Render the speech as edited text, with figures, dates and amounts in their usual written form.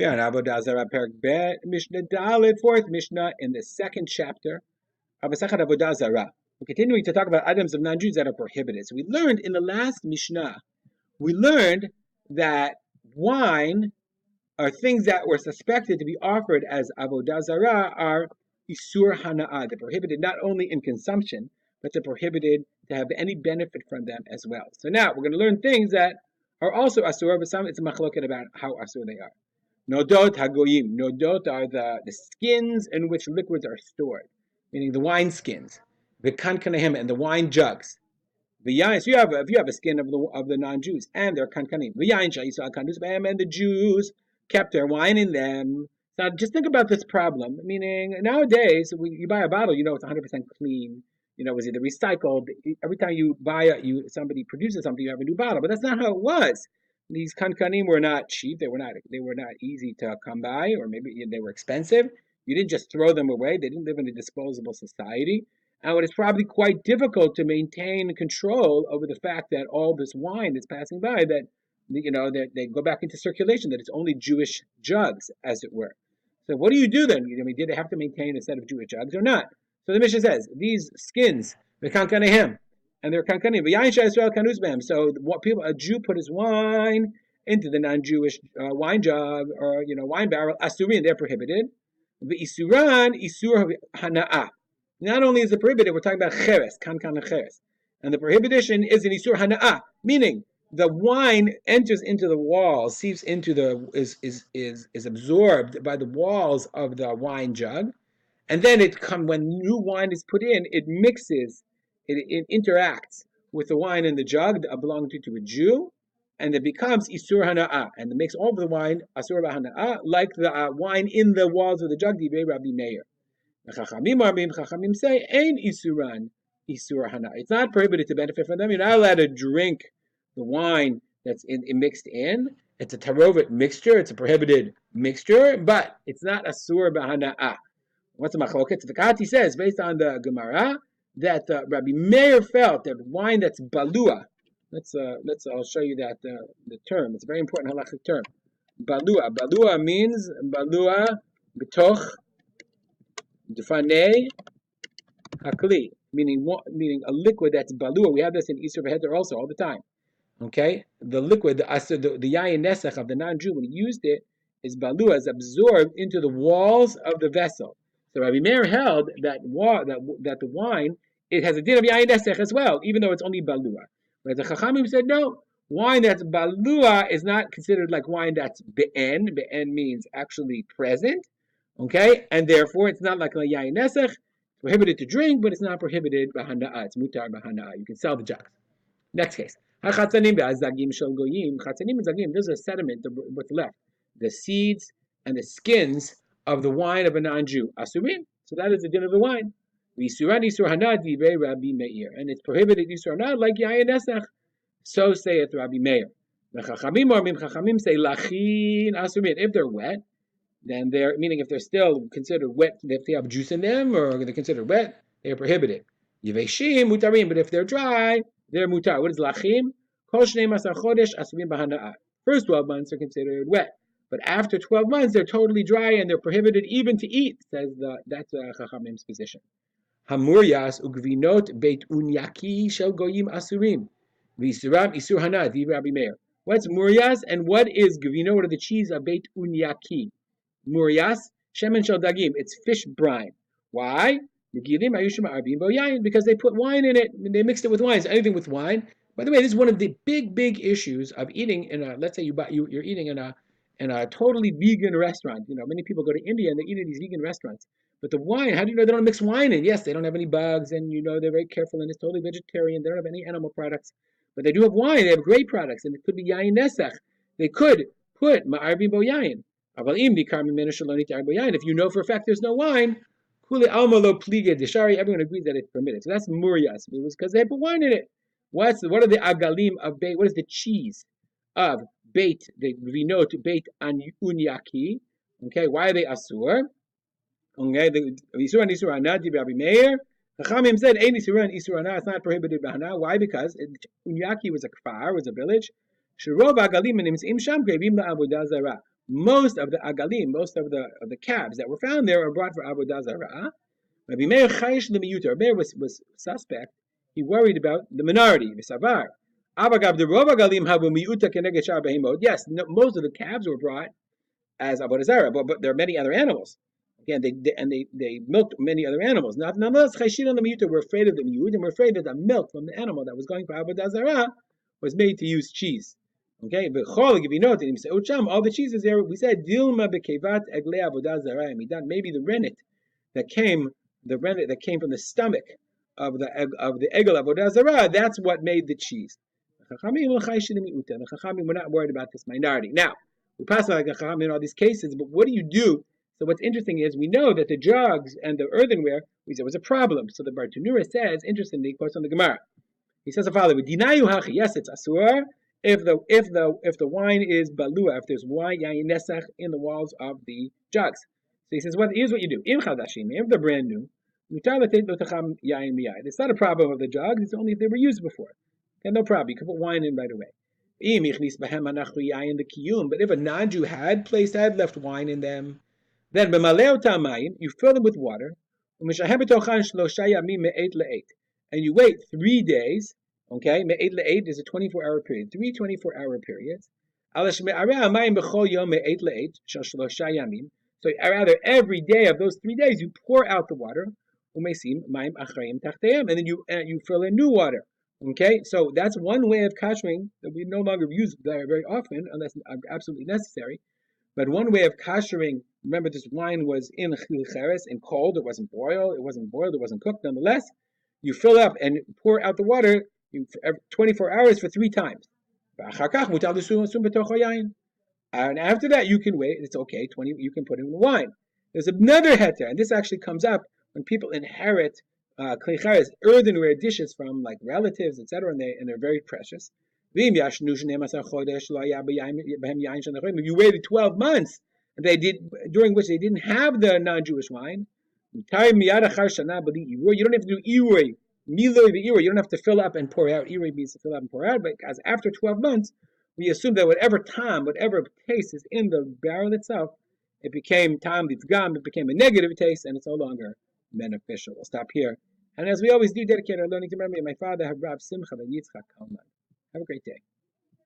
We are in Avodah Zarah Perek Bet, Mishnah Dalet, fourth Mishnah in the second chapter of Masechet Avodah Zarah. We're continuing to talk about items of non-Jews that are prohibited. So we learned in the last Mishnah, that wine or things that were suspected to be offered as Avodah Zarah are Isur Hana'ah. They're prohibited not only in consumption, but they're prohibited to have any benefit from them as well. So now we're going to learn things that are also Asur, but some it's a machloket about how Asur they are. Nodot hagoyim. Nodot are the skins in which liquids are stored, meaning the wine skins. V'kankanehem, and the wine jugs. V'yain. So if you have a skin of the non-Jews and they're kankanim. V'yain sha'isu kanus b'hem, and the Jews kept their wine in them. Now just think about this problem. Meaning nowadays you buy a bottle, you know it's 100% clean. You know, it was either recycled. Every time you buy somebody produces something, you have a new bottle. But that's not how it was. These kankanim were not cheap. They were not easy to come by, or maybe they were expensive. You didn't just throw them away. They didn't live in a disposable society. And it is probably quite difficult to maintain control over the fact that all this wine that's passing by, that they go back into circulation, that it's only Jewish jugs, as it were. So what do you do then? Did they have to maintain a set of Jewish jugs or not? So the Mishnah says, these skins, the kankanehem, and they're kankanim. So a Jew put his wine into the non-Jewish wine jug or wine barrel. Asurin, they're prohibited. The isuran isur hana'ah. Not only is it prohibited, we're talking about cheres, kankan cheres, and the prohibition is an isur hana'ah, meaning the wine enters into the walls, seeps into is absorbed by the walls of the wine jug, and then when new wine is put in, it mixes. It interacts with the wine in the jug belonging to a Jew, and it becomes Isur Hana'ah, and it makes all of the wine Asur Hana'ah, like the wine in the walls of the jug, Divrei Rabbi Meir. Chachamim say, Ein Isuran Isur Hana'ah. It's not prohibited to benefit from them. You're not allowed to drink the wine that's mixed in. It's a tarovet mixture. It's a prohibited mixture, but it's not Asur Hana'ah. What's the machloket? The Kati says, based on the Gemara, that Rabbi Meir felt that wine that's balua. I'll show you that the term. It's a very important halachic term. Balua. Balua means balua b'toch defanei hakli, meaning a liquid that's balua. We have this in Isur v'Heder also all the time. Okay, the liquid, the yayin nesach of the non-Jew, when he used it, is balua, is absorbed into the walls of the vessel. So Rabbi Meir held that the wine, it has a din of yayin nesech as well, even though it's only balua. Whereas the Chachamim said no, wine that's balua is not considered like wine that's be'en. Be'en means actually present, okay, and therefore it's not like a yayin nesech. It's prohibited to drink, but it's not prohibited b'hana'ah. It's mutar b'hana'ah. You can sell the jugs. Next case, hachatzanim be'azagim shel goyim. Chatzanim and zagim. There's a sediment, what's left, the seeds and the skins of the wine of a non-Jew. Asurin. So that is the din of the wine. V'isuran isur hana'ah divrei Rabbi Meir. And it's prohibited isur hana'ah like yayin nesach. So saith Rabbi Meir. The Chachamim say lachin asurin. If they're wet, then meaning if they're still considered wet, if they have juice in them, or they're considered wet, they're prohibited. Yiveshim mutarim. But if they're dry, they're mutar. What is lachim? Kol shnei masar chodesh asurin b'hana'ah. First 12 months are considered wet. But after 12 months, they're totally dry and they're prohibited even to eat, says that's Chachamim's position. Hamuryas ugvinot beit unyaki shel goyim asurim. V'isuram isur hana di Rabbi Meir. What's muryas and what is gvinot? What are the cheese of beit unyaki? Muryas, shemen shel dagim. It's fish brine. Why? Because they put wine in it. They mixed it with wine. It's anything with wine. By the way, this is one of the big issues of eating in a. Let's say you're eating in a totally vegan restaurant. Many people go to India and they eat in these vegan restaurants. But the wine, how do you know they don't mix wine in? Yes, they don't have any bugs, and they're very careful, and it's totally vegetarian. They don't have any animal products. But they do have wine. They have great products, and it could be yayin nesach. They could put ma'arvim bo yayin. If you know for a fact there's no wine, everyone agrees that it's permitted. So that's muryas. It was because they put wine in it. What are the agalim of beit? What is the cheese of beit? The vinot beit unyaki. Okay, why are they asur? Okay, the isur and isur hana di Rabbi Meir. Chachamim said ein isur and isur hana. It's not prohibited b'hana. Why? Because unyaki was a kfar, was a village. Shirov agalim nimtzim sham k'evim la'avodah zarah. most of the agalim, most of the calves that were found there are brought for Avodah Zarah. Rabbi Meir chayish lemiyuta. Rabbi Meir was suspect. He worried about the minority. V'savar. Abagav the rov agalim habu miyuta keneged shar behemot. Yes, most of the calves were brought as Avodah Zarah, but there are many other animals. Again, they milked many other animals. Nonetheless, chayishin on the miyuta. We're afraid of the miyut, and we're afraid that the milk from the animal that was going for Avodah Zarah was made to use cheese. Okay, all the cheeses there. We said dilma bekevat egle Avodah Zarah midan. Maybe the rennet that came from the stomach of the egel Avodah Zarah. That's what made the cheese. The Chachamim were not worried about this minority. Now we pass like the Chachamim in all these cases, but what do you do? So what's interesting is we know that the jugs and the earthenware we said was a problem. So the Bartanura says, interestingly, quotes on the Gemara. He says the following: "Dinayu hachi." Yes, it's asur if the wine is balua, if there's wine yayin nesach in the walls of the jugs. So he says, here's what you do: Im chadashim, if they're brand new, it's not a problem of the jugs. It's only if they were used before. Okay, no problem. You can put wine in right away. But if a non-Jew had left wine in them, then you fill them with water, and you wait 3 days. Okay, me'ed le'ed is a 24-hour period. 3 24-hour periods. So rather, every day of those 3 days, you pour out the water, and then you fill in new water. Okay, so that's one way of kashering that we no longer use very often, unless absolutely necessary. But one way of kashering, remember, this wine was in cheres, in cold. It wasn't boiled. It wasn't cooked. Nonetheless, you fill up and pour out the water 24 hours for 3 times. And after that, you can wait. It's okay. You can put in the wine. There's another heter, and this actually comes up when people inherit earthenware dishes from like relatives, etc., and they're very precious. If you waited 12 months, during which they didn't have the non-Jewish wine, you don't have to do irui. You don't have to fill up and pour out. Irui means to fill up and pour out, but because after 12 months, we assume that whatever taste is in the barrel itself, it became it became a negative taste, and it's no longer beneficial. We'll stop here. And as we always do, dedicate our learning to memory of my father, Rav Simcha ben Yitzchak Kalman. Have a great day.